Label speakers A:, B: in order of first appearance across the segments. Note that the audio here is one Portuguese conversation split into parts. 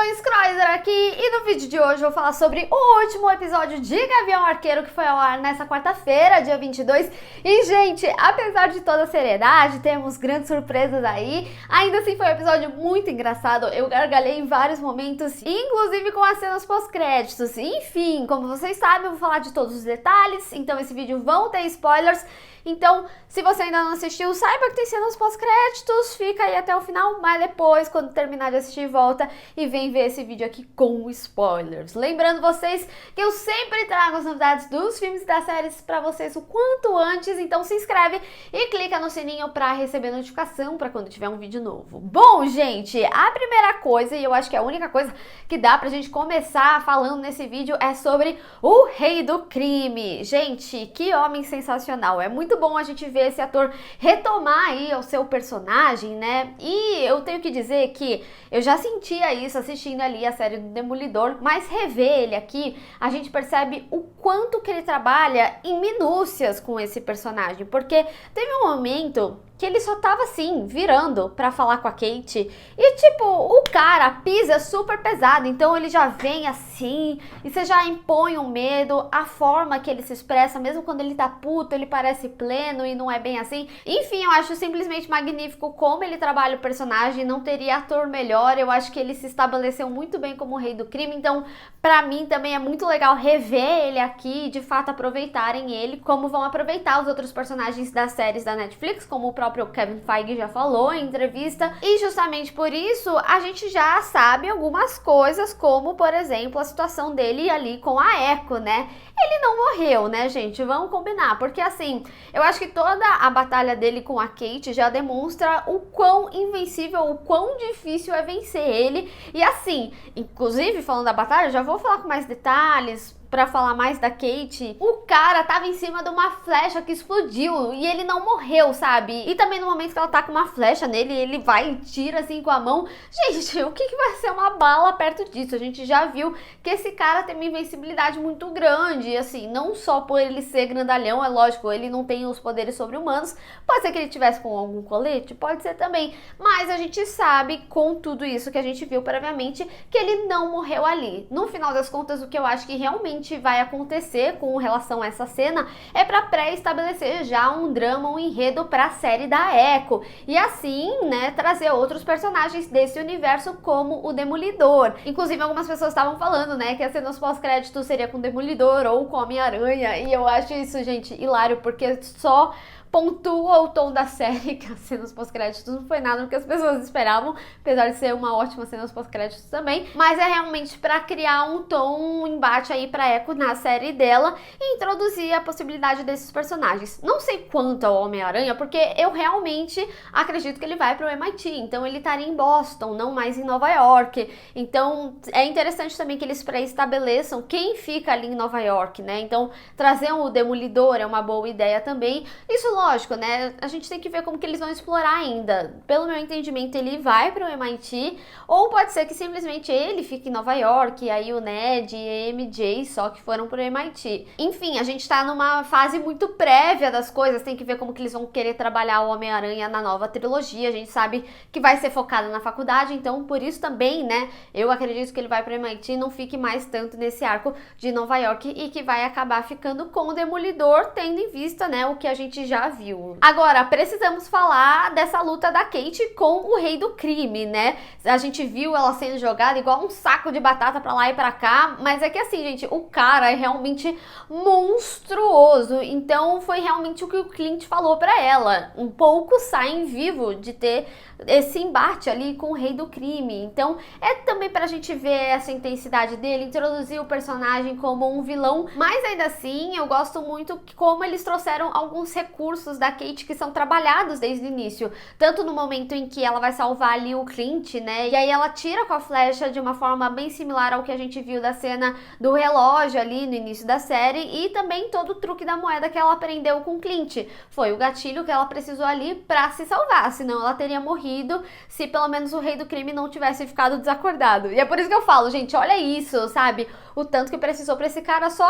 A: Gaviões Croiser aqui, e no vídeo de hoje eu vou falar sobre o último episódio de Gavião Arqueiro que foi ao ar nessa quarta-feira, dia 22. E gente, apesar de toda a seriedade, temos grandes surpresas aí. Ainda assim foi um episódio muito engraçado, eu gargalhei em vários momentos, inclusive com as cenas pós-créditos. Enfim, como vocês sabem, eu vou falar de todos os detalhes, então esse vídeo vão ter spoilers. Então, se você ainda não assistiu, saiba que tem cenas pós-créditos, fica aí até o final, mas depois, quando terminar de assistir, volta e vem ver esse vídeo aqui com spoilers. Lembrando vocês que eu sempre trago as novidades dos filmes e das séries pra vocês o quanto antes, então se inscreve e clica no sininho pra receber notificação pra quando tiver um vídeo novo. Bom, gente, a primeira coisa, e eu acho que é a única coisa que dá pra gente começar falando nesse vídeo, é sobre o Rei do Crime. Gente, que homem sensacional, é muito bom a gente ver esse ator retomar aí o seu personagem, né? E eu tenho que dizer que eu já sentia isso assistindo ali a série do Demolidor, mas rever ele aqui, a gente percebe o quanto que ele trabalha em minúcias com esse personagem, porque teve um momento que ele só tava assim, virando pra falar com a Kate, e tipo, o cara, a pisa é super pesada, então ele já vem assim, e você já impõe um medo, a forma que ele se expressa, mesmo quando ele tá puto, ele parece pleno e não é bem assim. Enfim, eu acho simplesmente magnífico como ele trabalha o personagem, não teria ator melhor, eu acho que ele se estabeleceu muito bem como o Rei do Crime, então pra mim também é muito legal rever ele aqui e de fato aproveitarem ele, como vão aproveitar os outros personagens das séries da Netflix, como o próprio Kevin Feige já falou em entrevista, e justamente por isso a gente já sabe algumas coisas, como por exemplo a situação dele ali com a Echo, né? Ele não morreu, né, gente? Vamos combinar, porque assim, eu acho que toda a batalha dele com a Kate já demonstra o quão invencível, o quão difícil é vencer ele, e assim, inclusive falando da batalha, já vou falar com mais detalhes, pra falar mais da Kate, o cara tava em cima de uma flecha que explodiu e ele não morreu, sabe? E também no momento que ela tá com uma flecha nele, ele vai e tira assim com a mão. Gente, o que vai ser uma bala perto disso? A gente já viu que esse cara tem uma invencibilidade muito grande, assim, não só por ele ser grandalhão, é lógico, ele não tem os poderes sobre-humanos, pode ser que ele tivesse com algum colete, pode ser também, mas a gente sabe, com tudo isso que a gente viu previamente, que ele não morreu ali. No final das contas, o que eu acho que realmente vai acontecer com relação a essa cena é para pré-estabelecer já um drama, um enredo para a série da Echo e assim, né, trazer outros personagens desse universo como o Demolidor. Inclusive algumas pessoas estavam falando, né, que a cena pós-créditos seria com o Demolidor ou com Homem-Aranha, e eu acho isso, gente, hilário, porque só pontua o tom da série, que as cenas pós-créditos não foi nada do que as pessoas esperavam, apesar de ser uma ótima cena pós-créditos também, mas é realmente para criar um tom, um embate aí pra Echo na série dela e introduzir a possibilidade desses personagens. Não sei quanto ao Homem-Aranha, porque eu realmente acredito que ele vai pro MIT, então ele estaria em Boston, não mais em Nova York, então é interessante também que eles pré-estabeleçam quem fica ali em Nova York, né, então trazer o Demolidor é uma boa ideia também. Isso lógico, né? A gente tem que ver como que eles vão explorar ainda. Pelo meu entendimento, ele vai para o MIT, ou pode ser que simplesmente ele fique em Nova York, e aí o Ned e a MJ só que foram para o MIT. Enfim, a gente tá numa fase muito prévia das coisas, tem que ver como que eles vão querer trabalhar o Homem-Aranha na nova trilogia. A gente sabe que vai ser focada na faculdade, então por isso também, né, eu acredito que ele vai para o MIT e não fique mais tanto nesse arco de Nova York e que vai acabar ficando com o Demolidor, tendo em vista, né, o que a gente já viu. Agora, precisamos falar dessa luta da Kate com o Rei do Crime, né? A gente viu ela sendo jogada igual um saco de batata pra lá e pra cá, mas é que assim, gente, o cara é realmente monstruoso, então foi realmente o que o Clint falou pra ela. Um pouco saem vivo de ter esse embate ali com o Rei do Crime, então é também pra gente ver essa intensidade dele, introduzir o personagem como um vilão, mas ainda assim, eu gosto muito como eles trouxeram alguns recursos da Kate que são trabalhados desde o início, tanto no momento em que ela vai salvar ali o Clint, né, e aí ela tira com a flecha de uma forma bem similar ao que a gente viu da cena do relógio ali no início da série, e também todo o truque da moeda que ela aprendeu com o Clint, foi o gatilho que ela precisou ali pra se salvar, senão ela teria morrido se pelo menos o Rei do Crime não tivesse ficado desacordado. E é por isso que eu falo, gente, olha isso, sabe, o tanto que precisou pra esse cara só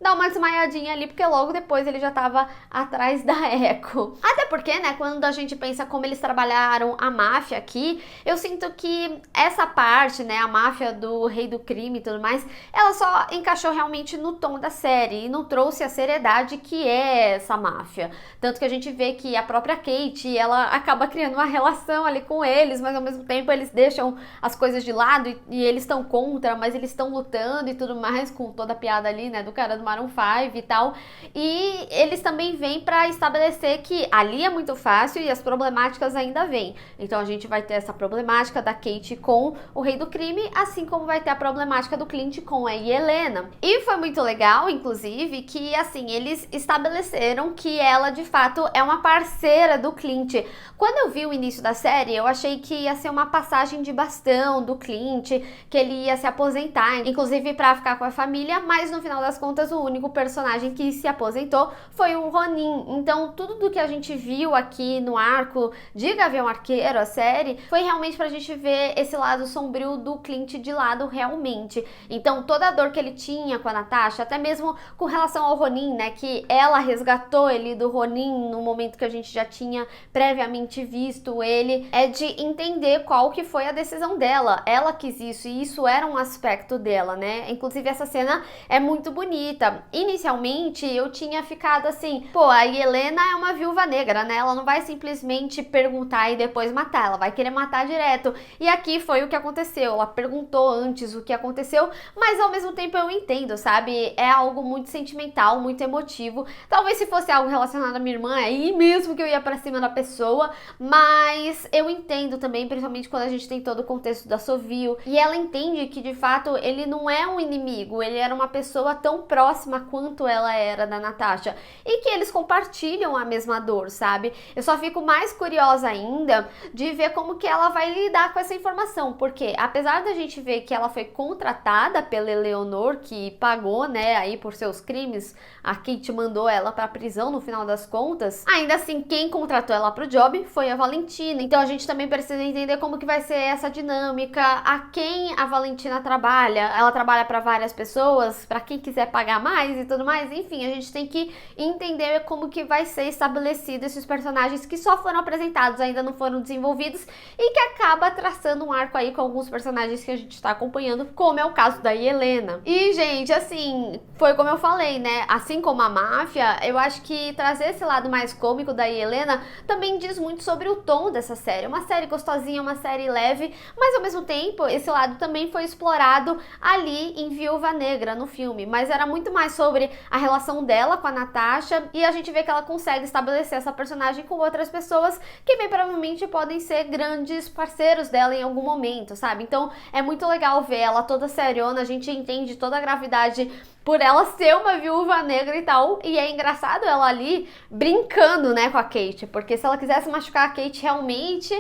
A: dar uma desmaiadinha ali, porque logo depois ele já tava atrás da Echo. Até porque, né, quando a gente pensa como eles trabalharam a máfia aqui, eu sinto que essa parte, né, a máfia do rei do crime e tudo mais, ela só encaixou realmente no tom da série e não trouxe a seriedade que é essa máfia. Tanto que a gente vê que a própria Kate, ela acaba criando uma relação ali com eles, mas ao mesmo tempo eles deixam as coisas de lado e eles estão contra, mas eles estão lutando e tudo mais, com toda a piada ali, né, do cara do Maroon 5 e tal. E eles também vêm pra estabelecer que ali é muito fácil e as problemáticas ainda vêm. Então a gente vai ter essa problemática da Kate com o rei do crime, assim como vai ter a problemática do Clint com a Helena. E foi muito legal, inclusive, que assim, eles estabeleceram que ela de fato é uma parceira do Clint. Quando eu vi o início da série, eu achei que ia ser uma passagem de bastão do Clint, que ele ia se aposentar, inclusive pra ficar com a família, mas no final das contas o único personagem que se aposentou foi o Ronin. Então tudo do que a gente viu aqui no arco de Gavião Arqueiro, a série, foi realmente pra gente ver esse lado sombrio do Clint de lado realmente. Então toda a dor que ele tinha com a Natasha, até mesmo com relação ao Ronin, né, que ela resgatou ele do Ronin no momento que a gente já tinha previamente visto ele, é de entender qual que foi a decisão dela. Ela quis isso e isso era um aspecto dela, né? Inclusive essa cena é muito bonita. Inicialmente eu tinha ficado assim, pô, a Helena é uma viúva negra, né? Ela não vai simplesmente perguntar e depois matar, ela vai querer matar direto. E aqui foi o que aconteceu. Ela perguntou antes o que aconteceu, mas ao mesmo tempo eu entendo, sabe? É algo muito sentimental, muito emotivo. Talvez se fosse algo relacionado à minha irmã, aí mesmo que eu ia pra cima da pessoa, mas eu entendo também, principalmente quando a gente tem todo o contexto da Sovio, e ela entende que de fato ele não é um inimigo, ele era uma pessoa tão próxima quanto ela era da Natasha, e que eles compartilham a mesma dor, sabe? Eu só fico mais curiosa ainda de ver como que ela vai lidar com essa informação, porque apesar da gente ver que ela foi contratada pela Eleanor, que pagou, né, aí por seus crimes, a Kate mandou ela pra prisão no final das contas, ainda assim quem contratou ela pro job foi a Valentina. Então a gente também precisa entender como que vai ser essa dinâmica, a quem a Valentina trabalha. Ela trabalha para várias pessoas, para quem quiser pagar mais e tudo mais. Enfim, a gente tem que entender como que vai ser estabelecido esses personagens que só foram apresentados, ainda não foram desenvolvidos, e que acaba traçando um arco aí com alguns personagens que a gente está acompanhando, como é o caso da Helena. E, gente, assim, foi como eu falei, né? Assim como a máfia, eu acho que trazer esse lado mais cômico da Helena também diz muito sobre o tom dessa série. Uma série gostosinha, uma série leve, mas ao mesmo tempo, esse lado também foi explorado ali em Viúva Negra, no filme. Mas era muito mais sobre a relação dela com a Natasha, e a gente vê que ela consegue estabelecer essa personagem com outras pessoas que bem provavelmente podem ser grandes parceiros dela em algum momento, sabe? Então é muito legal ver ela toda seriona, a gente entende toda a gravidade por ela ser uma viúva negra e tal, e é engraçado ela ali brincando, né, com a Kate, porque se ela quisesse machucar a Kate realmente,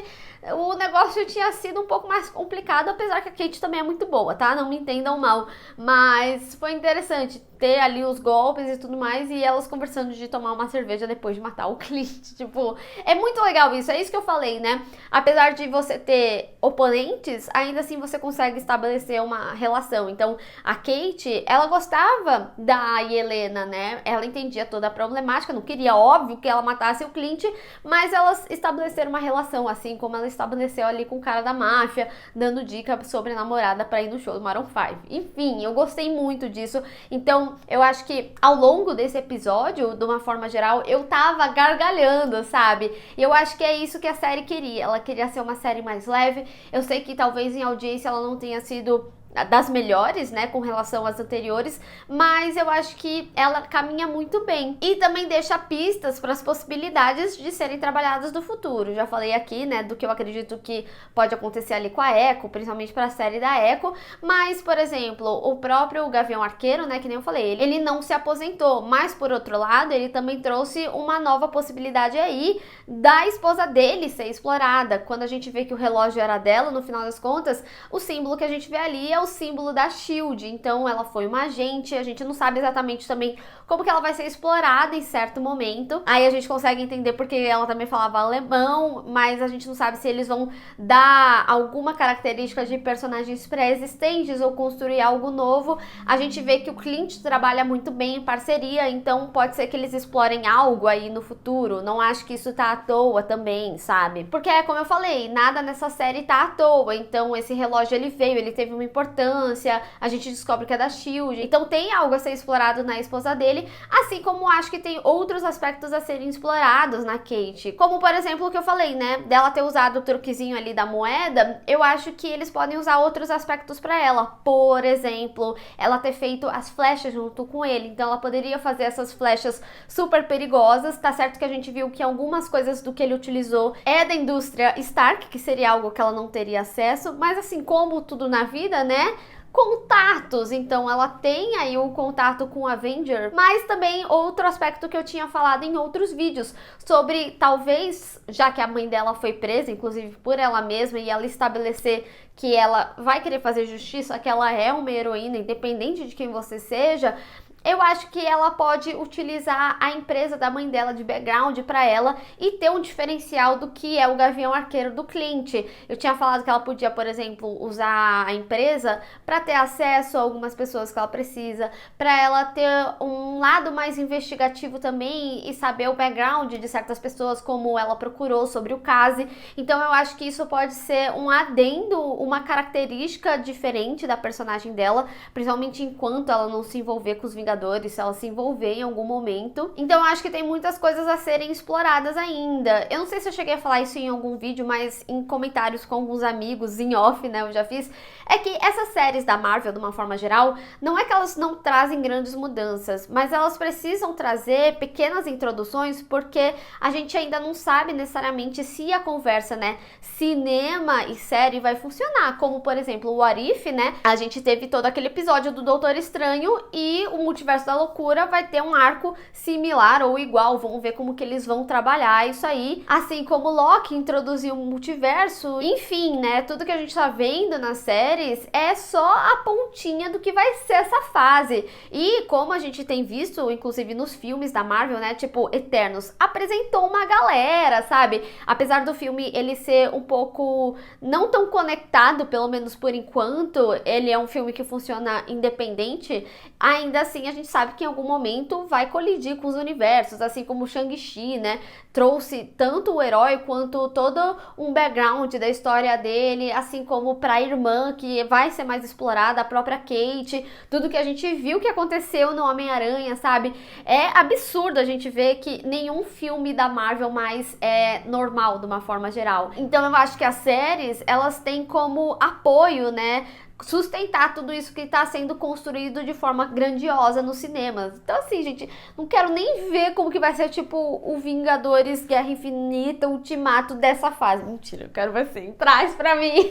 A: o negócio tinha sido um pouco mais complicado, apesar que a Kate também é muito boa, tá? Não me entendam mal, mas foi interessante ter ali os golpes e tudo mais, e elas conversando de tomar uma cerveja depois de matar o Clint, tipo, é muito legal isso, é isso que eu falei, né? Apesar de você ter oponentes, ainda assim você consegue estabelecer uma relação. Então, a Kate, ela gostava da Helena, né? Ela entendia toda a problemática, não queria, óbvio, que ela matasse o Clint, mas elas estabeleceram uma relação, assim como ela estabeleceu ali com o cara da máfia, dando dica sobre a namorada pra ir no show do Maroon 5. Enfim, eu gostei muito disso. Então, eu acho que ao longo desse episódio, de uma forma geral, eu tava gargalhando, sabe? E eu acho que é isso que a série queria. Ela queria ser uma série mais leve. Eu sei que talvez em audiência ela não tenha sido das melhores, né, com relação às anteriores, mas eu acho que ela caminha muito bem e também deixa pistas para as possibilidades de serem trabalhadas no futuro. Já falei aqui, né, do que eu acredito que pode acontecer ali com a Echo, principalmente para a série da Echo, mas, por exemplo, o próprio Gavião Arqueiro, né, que nem eu falei, ele não se aposentou, mas por outro lado, ele também trouxe uma nova possibilidade aí da esposa dele ser explorada. Quando a gente vê que o relógio era dela, no final das contas, o símbolo que a gente vê ali é o símbolo da SHIELD, então ela foi uma agente, a gente não sabe exatamente também como que ela vai ser explorada em certo momento. Aí a gente consegue entender porque ela também falava alemão, mas a gente não sabe se eles vão dar alguma característica de personagens pré-existentes ou construir algo novo. A gente vê que o Clint trabalha muito bem em parceria, então pode ser que eles explorem algo aí no futuro. Não acho que isso tá à toa também, sabe? Porque é como eu falei, nada nessa série tá à toa. Então esse relógio ele veio, ele teve uma importância, a gente descobre que é da SHIELD. Então tem algo a ser explorado na esposa dele, assim como acho que tem outros aspectos a serem explorados na Kate. Como, por exemplo, o que eu falei, né? Dela ter usado o truquezinho ali da moeda, eu acho que eles podem usar outros aspectos pra ela. Por exemplo, ela ter feito as flechas junto com ele. Então ela poderia fazer essas flechas super perigosas. Tá certo que a gente viu que algumas coisas do que ele utilizou é da indústria Stark, que seria algo que ela não teria acesso. Mas assim, como tudo na vida, né? Contatos, então ela tem aí um contato com o Avenger, mas também outro aspecto que eu tinha falado em outros vídeos, sobre talvez, já que a mãe dela foi presa, inclusive por ela mesma, e ela estabelecer que ela vai querer fazer justiça, que ela é uma heroína, independente de quem você seja, eu acho que ela pode utilizar a empresa da mãe dela de background para ela e ter um diferencial do que é o Gavião Arqueiro do Clint. Eu tinha falado que ela podia, por exemplo, usar a empresa para ter acesso a algumas pessoas que ela precisa, para ela ter um lado mais investigativo também e saber o background de certas pessoas, como ela procurou sobre o caso. Então eu acho que isso pode ser um adendo, uma característica diferente da personagem dela, principalmente enquanto ela não se envolver com os Vingadores, se ela se envolver em algum momento. Então eu acho que tem muitas coisas a serem exploradas ainda. Eu não sei se eu cheguei a falar isso em algum vídeo, mas em comentários com alguns amigos, em off, né, eu já fiz, é que essas séries da Marvel, de uma forma geral, não é que elas não trazem grandes mudanças, mas elas precisam trazer pequenas introduções, porque a gente ainda não sabe necessariamente se a conversa, né, cinema e série vai funcionar, como por exemplo o What If, né, a gente teve todo aquele episódio do Doutor Estranho e o Multiverso da Loucura vai ter um arco similar ou igual, vamos ver como que eles vão trabalhar isso aí, assim como Loki introduziu o multiverso, enfim, né, tudo que a gente tá vendo nas séries é só a pontinha do que vai ser essa fase, e como a gente tem visto, inclusive nos filmes da Marvel, né, tipo Eternos, apresentou uma galera, sabe, apesar do filme ele ser um pouco não tão conectado, pelo menos por enquanto, ele é um filme que funciona independente, ainda assim a gente sabe que em algum momento vai colidir com os universos, assim como o Shang-Chi, né, trouxe tanto o herói quanto todo um background da história dele, assim como pra irmã, que vai ser mais explorada, a própria Kate, tudo que a gente viu que aconteceu no Homem-Aranha, sabe, é absurdo a gente ver que nenhum filme da Marvel mais é normal, de uma forma geral. Então eu acho que as séries, elas têm como apoio, né, sustentar tudo isso que está sendo construído de forma grandiosa nos cinemas. Então assim, gente, não quero nem ver como que vai ser, tipo, o Vingadores Guerra Infinita, Ultimato dessa fase. Mentira, eu quero ver assim, traz pra mim.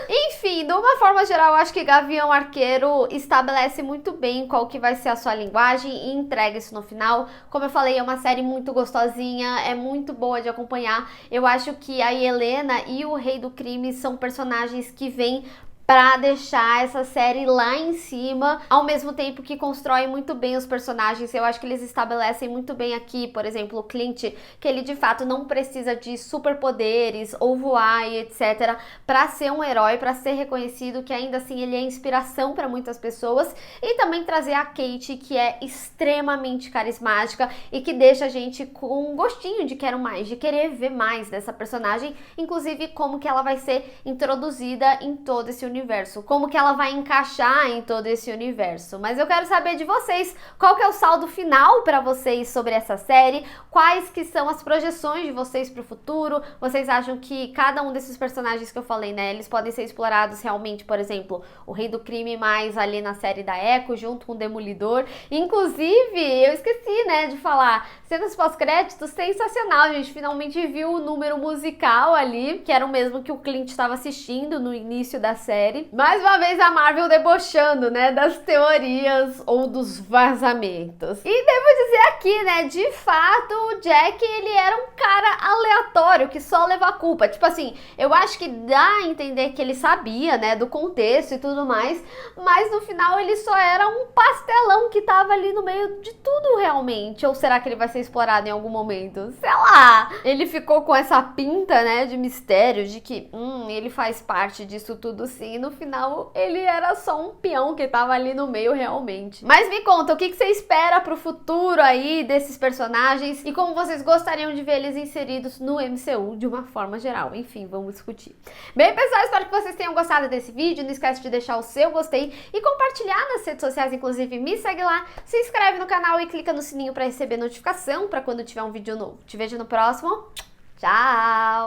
A: Enfim, de uma forma geral, eu acho que Gavião Arqueiro estabelece muito bem qual que vai ser a sua linguagem e entrega isso no final. Como eu falei, é uma série muito gostosinha, é muito boa de acompanhar. Eu acho que a Helena e o Rei do Crime são personagens que vêm pra deixar essa série lá em cima, ao mesmo tempo que constrói muito bem os personagens. Eu acho que eles estabelecem muito bem aqui, por exemplo, o Clint, que ele de fato não precisa de superpoderes ou voar e etc, pra ser um herói, pra ser reconhecido, que ainda assim ele é inspiração pra muitas pessoas, e também trazer a Kate, que é extremamente carismática e que deixa a gente com um gostinho de quero mais, de querer ver mais dessa personagem, inclusive como que ela vai ser introduzida em todo esse universo, como que ela vai encaixar em todo esse universo. Mas eu quero saber de vocês, qual que é o saldo final para vocês sobre essa série, quais que são as projeções de vocês para o futuro, vocês acham que cada um desses personagens que eu falei, né, eles podem ser explorados realmente, por exemplo, o Rei do Crime mais ali na série da Echo, junto com o Demolidor, inclusive, eu esqueci, né, de falar, cenas pós-créditos, sensacional, a gente finalmente viu o número musical ali, que era o mesmo que o Clint estava assistindo no início da série, série. Mais uma vez a Marvel debochando, né, das teorias ou dos vazamentos. E devo dizer aqui, né, de fato o Jack, ele era um cara aleatório, que só leva a culpa. Tipo assim, eu acho que dá a entender que ele sabia, né, do contexto e tudo mais, mas no final ele só era um pastelão que tava ali no meio de tudo realmente. Ou será que ele vai ser explorado em algum momento? Sei lá. Ele ficou com essa pinta, né, de mistério, de que ele faz parte disso tudo sim, e no final ele era só um peão que tava ali no meio realmente. Mas me conta, o que você espera pro futuro aí desses personagens e como vocês gostariam de ver eles inseridos no MCU de uma forma geral? Enfim, vamos discutir. Bem, pessoal, espero que vocês tenham gostado desse vídeo. Não esquece de deixar o seu gostei e compartilhar nas redes sociais, inclusive me segue lá, se inscreve no canal e clica no sininho para receber notificação para quando tiver um vídeo novo. Te vejo no próximo. Tchau!